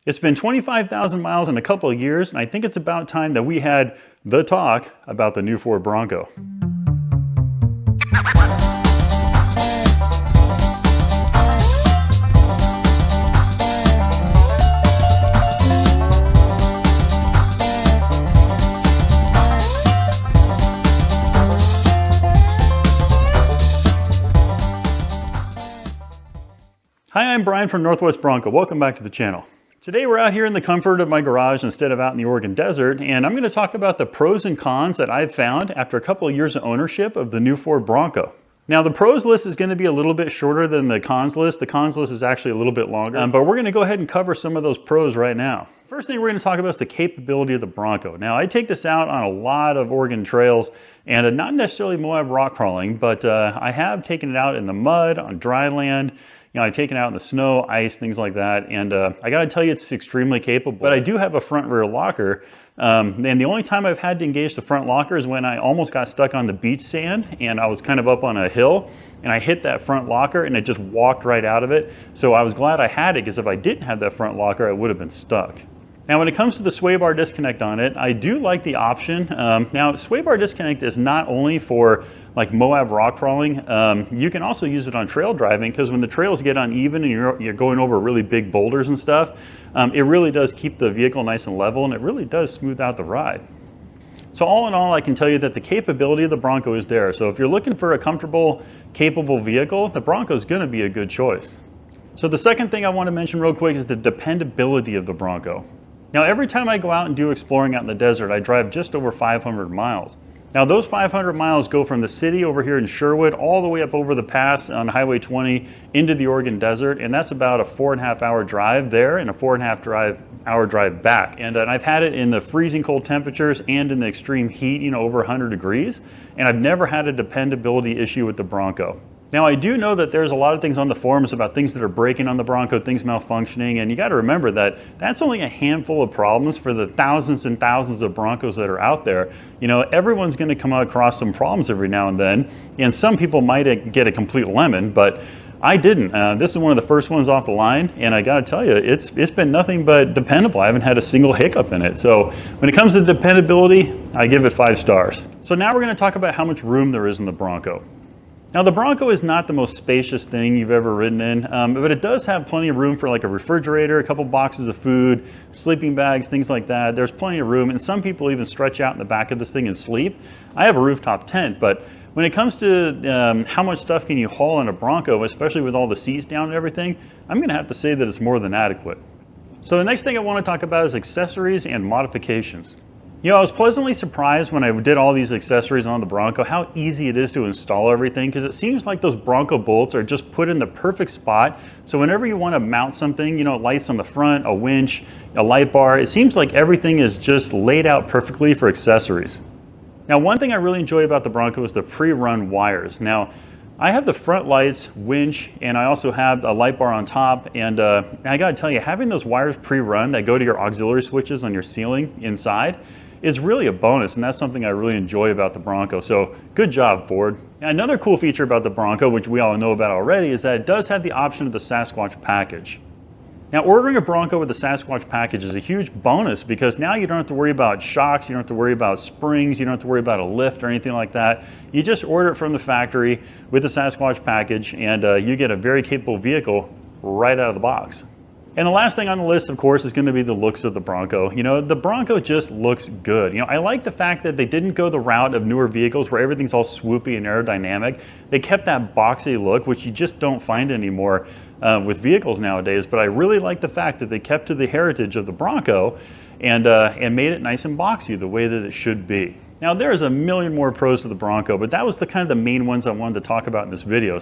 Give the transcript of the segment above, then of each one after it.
It's been 25,000 miles in a couple of years, and I think it's about time that we had the talk about the new Ford Bronco. Hi, I'm Brian from Northwest Bronco. Welcome back to the channel. Today we're out here in the comfort of my garage instead of out in the Oregon desert, and I'm going to talk about the pros and cons that I've found after a couple of years of ownership of the new Ford Bronco. Now the pros list is going to be a little bit shorter than the cons list. The cons list is actually a little bit longer, but we're going to go ahead and cover some of those pros right now. First thing we're going to talk about is the capability of the Bronco. Now I take this out on a lot of Oregon trails, and not necessarily Moab rock crawling, but I have taken it out in the mud, on dry land. You know, I've taken it out in the snow, ice, things like that, and I gotta tell you, it's extremely capable. But I do have a front rear locker, and the only time I've had to engage the front locker is when I almost got stuck on the beach sand, and I was kind of up on a hill, and I hit that front locker, and it just walked right out of it. So I was glad I had it, because if I didn't have that front locker, I would have been stuck. Now when it comes to the sway bar disconnect on it, I do like the option. Now sway bar disconnect is not only for like Moab rock crawling, you can also use it on trail driving, because when the trails get uneven and you're going over really big boulders and stuff, it really does keep the vehicle nice and level, and it really does smooth out the ride. So all in all, I can tell you that the capability of the Bronco is there. So if you're looking for a comfortable, capable vehicle, the Bronco is going to be a good choice. So the second thing I want to mention real quick is the dependability of the Bronco. Now every time I go out and do exploring out in the desert, I drive just over 500 miles. Now those 500 miles go from the city over here in Sherwood all the way up over the pass on Highway 20 into the Oregon desert, and that's about a 4.5 hour drive there and a 4.5 hour drive back. And I've had it in the freezing cold temperatures and in the extreme heat, you know, over 100 degrees, and I've never had a dependability issue with the Bronco. Now I do know that there's a lot of things on the forums about things that are breaking on the Bronco, things malfunctioning, and you got to remember that that's only a handful of problems for the thousands and thousands of Broncos that are out there. You know, everyone's going to come across some problems every now and then, and some people might get a complete lemon, but I didn't. This is one of the first ones off the line, and I got to tell you, it's been nothing but dependable. I haven't had a single hiccup in it. So when it comes to dependability, I give it 5 stars. So now we're going to talk about how much room there is in the Bronco. Now the Bronco is not the most spacious thing you've ever ridden in, but it does have plenty of room for like a refrigerator, a couple boxes of food, sleeping bags, things like that. There's plenty of room, and some people even stretch out in the back of this thing and sleep. I have a rooftop tent, but when it comes to how much stuff can you haul in a Bronco, especially with all the seats down and everything, I'm going to have to say that it's more than adequate. So the next thing I want to talk about is accessories and modifications. You know, I was pleasantly surprised when I did all these accessories on the Bronco how easy it is to install everything, because it seems like those Bronco bolts are just put in the perfect spot. So whenever you want to mount something, you know, lights on the front, a winch, a light bar, it seems like everything is just laid out perfectly for accessories. Now one thing I really enjoy about the Bronco is the pre-run wires. Now I have the front lights, winch, and I also have a light bar on top, and I gotta tell you, having those wires pre-run that go to your auxiliary switches on your ceiling inside is really a bonus, and that's something I really enjoy about the Bronco. So good job, Ford. Now, another cool feature about the Bronco, which we all know about already, is that it does have the option of the Sasquatch package. Now ordering a Bronco with the Sasquatch package is a huge bonus, because now you don't have to worry about shocks, you don't have to worry about springs, you don't have to worry about a lift or anything like that. You just order it from the factory with the Sasquatch package, and you get a very capable vehicle right out of the box. And the last thing on the list, of course, is going to be the looks of the Bronco. You know, the Bronco just looks good. You know, I like the fact that they didn't go the route of newer vehicles where everything's all swoopy and aerodynamic. They kept that boxy look, which you just don't find anymore with vehicles nowadays. But I really like the fact that they kept to the heritage of the Bronco and made it nice and boxy the way that it should be. Now there's a million more pros to the Bronco, but that was the kind of the main ones I wanted to talk about in this video.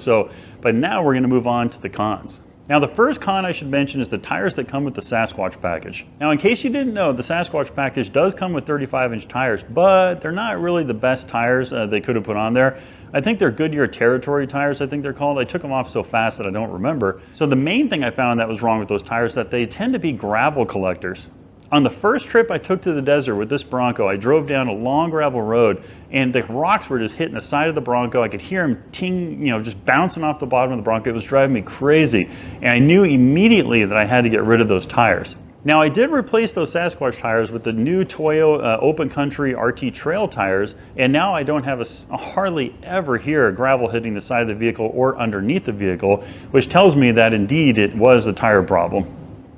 But now we're going to move on to the cons. Now the first con I should mention is the tires that come with the Sasquatch package. Now in case you didn't know, the Sasquatch package does come with 35-inch tires, but they're not really the best tires they could have put on there. I think they're Goodyear Territory tires, I think they're called. I took them off so fast that I don't remember. So the main thing I found that was wrong with those tires is that they tend to be gravel collectors. On the first trip I took to the desert with this Bronco, I drove down a long gravel road, and the rocks were just hitting the side of the Bronco. I could hear them ting, you know, just bouncing off the bottom of the Bronco. It was driving me crazy, and I knew immediately that I had to get rid of those tires. Now I did replace those Sasquatch tires with the new Toyo Open Country RT Trail tires, and now I don't have a hardly ever hear gravel hitting the side of the vehicle or underneath the vehicle, which tells me that indeed it was a tire problem.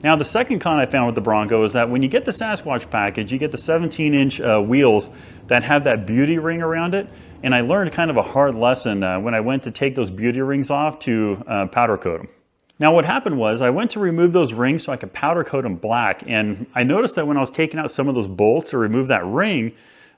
Now the second con I found with the Bronco is that when you get the Sasquatch package, you get the 17-inch wheels that have that beauty ring around it, and I learned kind of a hard lesson when I went to take those beauty rings off to powder coat them. Now what happened was I went to remove those rings so I could powder coat them black, and I noticed that when I was taking out some of those bolts to remove that ring,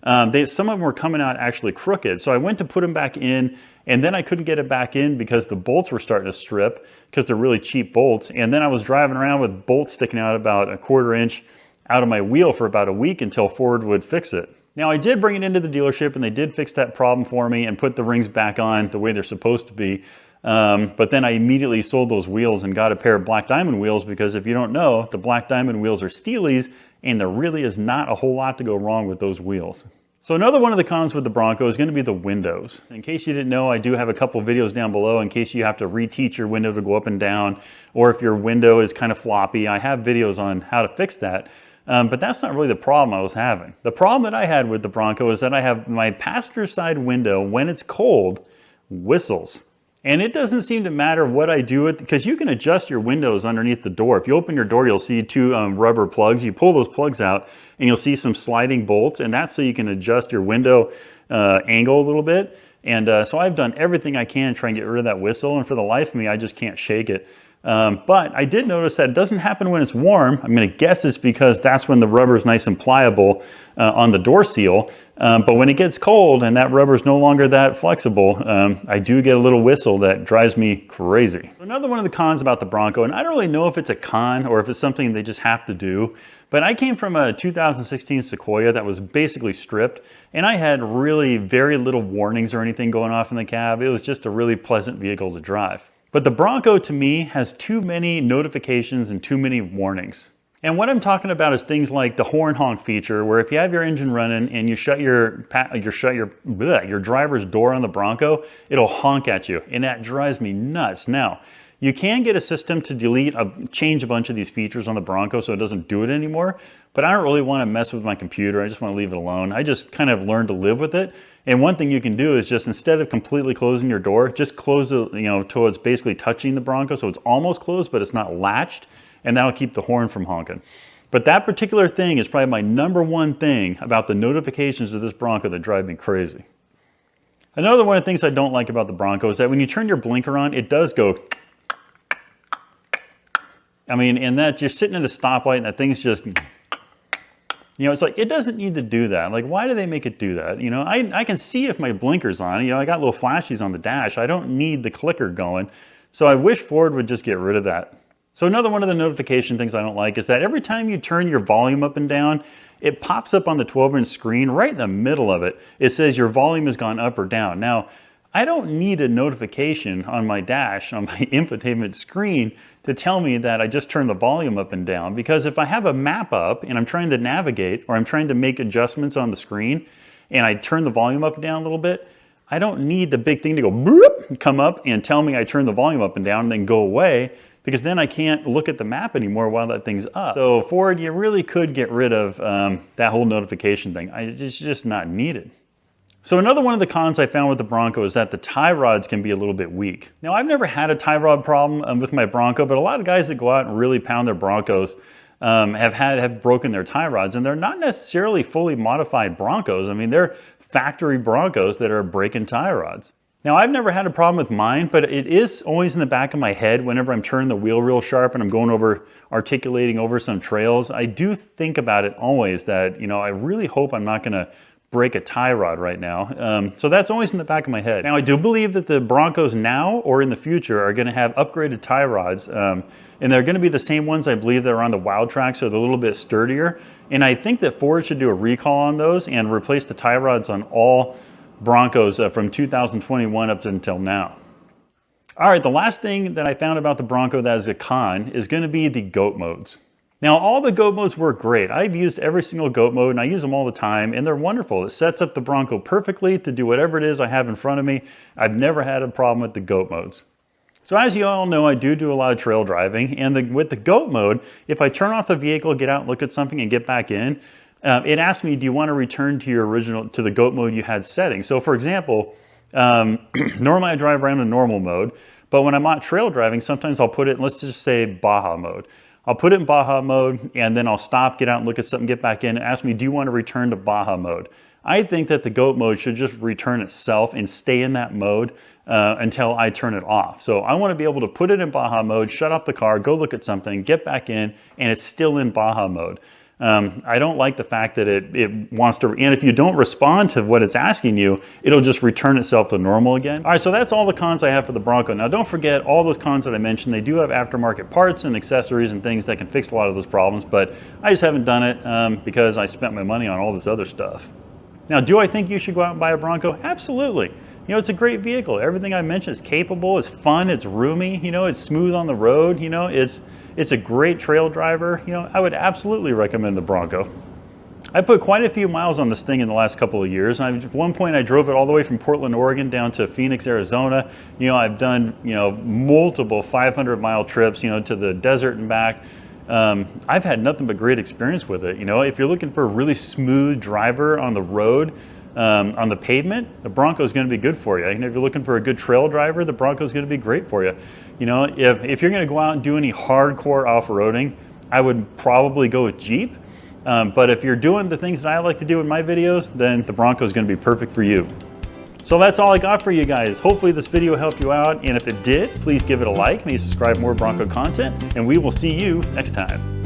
some of them were coming out actually crooked. So I went to put them back in, and then I couldn't get it back in because the bolts were starting to strip because they're really cheap bolts. And then I was driving around with bolts sticking out about 1/4 inch out of my wheel for about a week until Ford would fix it. Now I did bring it into the dealership and they did fix that problem for me and put the rings back on the way they're supposed to be. But then I immediately sold those wheels and got a pair of black diamond wheels, because if you don't know, the black diamond wheels are Steelies, and there really is not a whole lot to go wrong with those wheels. So another one of the cons with the Bronco is going to be the windows. In case you didn't know, I do have a couple videos down below in case you have to reteach your window to go up and down, or if your window is kind of floppy. I have videos on how to fix that. But that's not really the problem I was having. The problem that I had with the Bronco is that I have my passenger side window, when it's cold, whistles. And it doesn't seem to matter what I do with, because you can adjust your windows underneath the door. If you open your door, you'll see two rubber plugs. You pull those plugs out and you'll see some sliding bolts, and that's so you can adjust your window angle a little bit. And so I've done everything I can to try and get rid of that whistle, and for the life of me, I just can't shake it. But I did notice that it doesn't happen when it's warm. I'm going to guess it's because that's when the rubber is nice and pliable on the door seal. But when it gets cold and that rubber is no longer that flexible, I do get a little whistle that drives me crazy. Another one of the cons about the Bronco, and I don't really know if it's a con or if it's something they just have to do, but I came from a 2016 Sequoia that was basically stripped, and I had really very little warnings or anything going off in the cab. It was just a really pleasant vehicle to drive. But the Bronco, to me, has too many notifications and too many warnings. And what I'm talking about is things like the horn honk feature, where if you have your engine running and you shut your driver's door on the Bronco, it'll honk at you, and that drives me nuts. Now, you can get a system to change a bunch of these features on the Bronco so it doesn't do it anymore, but I don't really want to mess with my computer. I just want to leave it alone. I just kind of learned to live with it. And one thing you can do is just, instead of completely closing your door, just close it, till it's basically touching the Bronco, so it's almost closed, but it's not latched, and that'll keep the horn from honking. But that particular thing is probably my #1 thing about the notifications of this Bronco that drive me crazy. Another one of the things I don't like about the Bronco is that when you turn your blinker on, it does go. I mean, and that you're sitting at a stoplight and that thing's just, it's like, it doesn't need to do that. Like, why do they make it do that? I can see if my blinker's on. I got little flashies on the dash. I don't need the clicker going. So I wish Ford would just get rid of that. So another one of the notification things I don't like is that every time you turn your volume up and down, it pops up on the 12-inch screen right in the middle of it. It says your volume has gone up or down. Now, I don't need a notification on my dash, on my infotainment screen, to tell me that I just turned the volume up and down, because if I have a map up and I'm trying to navigate, or I'm trying to make adjustments on the screen and I turn the volume up and down a little bit, I don't need the big thing to go boop, come up and tell me I turned the volume up and down and then go away, because then I can't look at the map anymore while that thing's up. So Ford, you really could get rid of that whole notification thing. It's just not needed. So another one of the cons I found with the Bronco is that the tie rods can be a little bit weak. Now, I've never had a tie rod problem with my Bronco, but a lot of guys that go out and really pound their Broncos have broken their tie rods, and they're not necessarily fully modified Broncos. I mean, they're factory Broncos that are breaking tie rods. Now, I've never had a problem with mine, but it is always in the back of my head whenever I'm turning the wheel real sharp and I'm going over, articulating over some trails. I do think about it always that, I really hope I'm not going to break a tie rod right now. So that's always in the back of my head. Now, I do believe that the Broncos now or in the future are going to have upgraded tie rods, and they're going to be the same ones I believe that are on the Wild Track, so they're a little bit sturdier. And I think that Ford should do a recall on those and replace the tie rods on all Broncos from 2021 up until now. All right, the last thing that I found about the Bronco that is a con is going to be the GOAT modes. Now, all the GOAT modes work great. I've used every single GOAT mode, and I use them all the time, and they're wonderful. It sets up the Bronco perfectly to do whatever it is I have in front of me. I've never had a problem with the GOAT modes. So as you all know, I do a lot of trail driving, and with the GOAT mode, if I turn off the vehicle, get out, look at something, and get back in, it asks me, do you want to return to to the GOAT mode you had setting? So for example, normally I drive around in normal mode, but when I'm not trail driving, sometimes I'll put it, let's just say Baja mode. I'll put it in Baja mode, and then I'll stop, get out and look at something, get back in, and ask me, do you want to return to Baja mode? I think that the GOAT mode should just return itself and stay in that mode until I turn it off. So I want to be able to put it in Baja mode, shut off the car, go look at something, get back in, and it's still in Baja mode. I don't like the fact that it wants to, and if you don't respond to what it's asking you, it'll just return itself to normal again. All right, so that's all the cons I have for the Bronco. Now don't forget all those cons that I mentioned, they do have aftermarket parts and accessories and things that can fix a lot of those problems, but I just haven't done it because I spent my money on all this other stuff. Now, do I think you should go out and buy a Bronco? Absolutely. You know, it's a great vehicle. Everything I mentioned is capable, it's fun, it's roomy, you know, it's smooth on the road, you know, it's a great trail driver. You know, I would absolutely recommend the Bronco. I put quite a few miles on this thing in the last couple of years. At one point I drove it all the way from Portland, Oregon down to Phoenix, Arizona. You know, I've done, you know, multiple 500-mile trips, you know, to the desert and back. I've had nothing but great experience with it. You know, if you're looking for a really smooth driver on the road, on the pavement, the Bronco is going to be good for you. And if you're looking for a good trail driver, the Bronco is going to be great for you. You know, if you're going to go out and do any hardcore off-roading, I would probably go with Jeep. But if you're doing the things that I like to do in my videos, then the Bronco is going to be perfect for you. So that's all I got for you guys. Hopefully this video helped you out, and if it did, please give it a like, maybe subscribe for more Bronco content, and we will see you next time.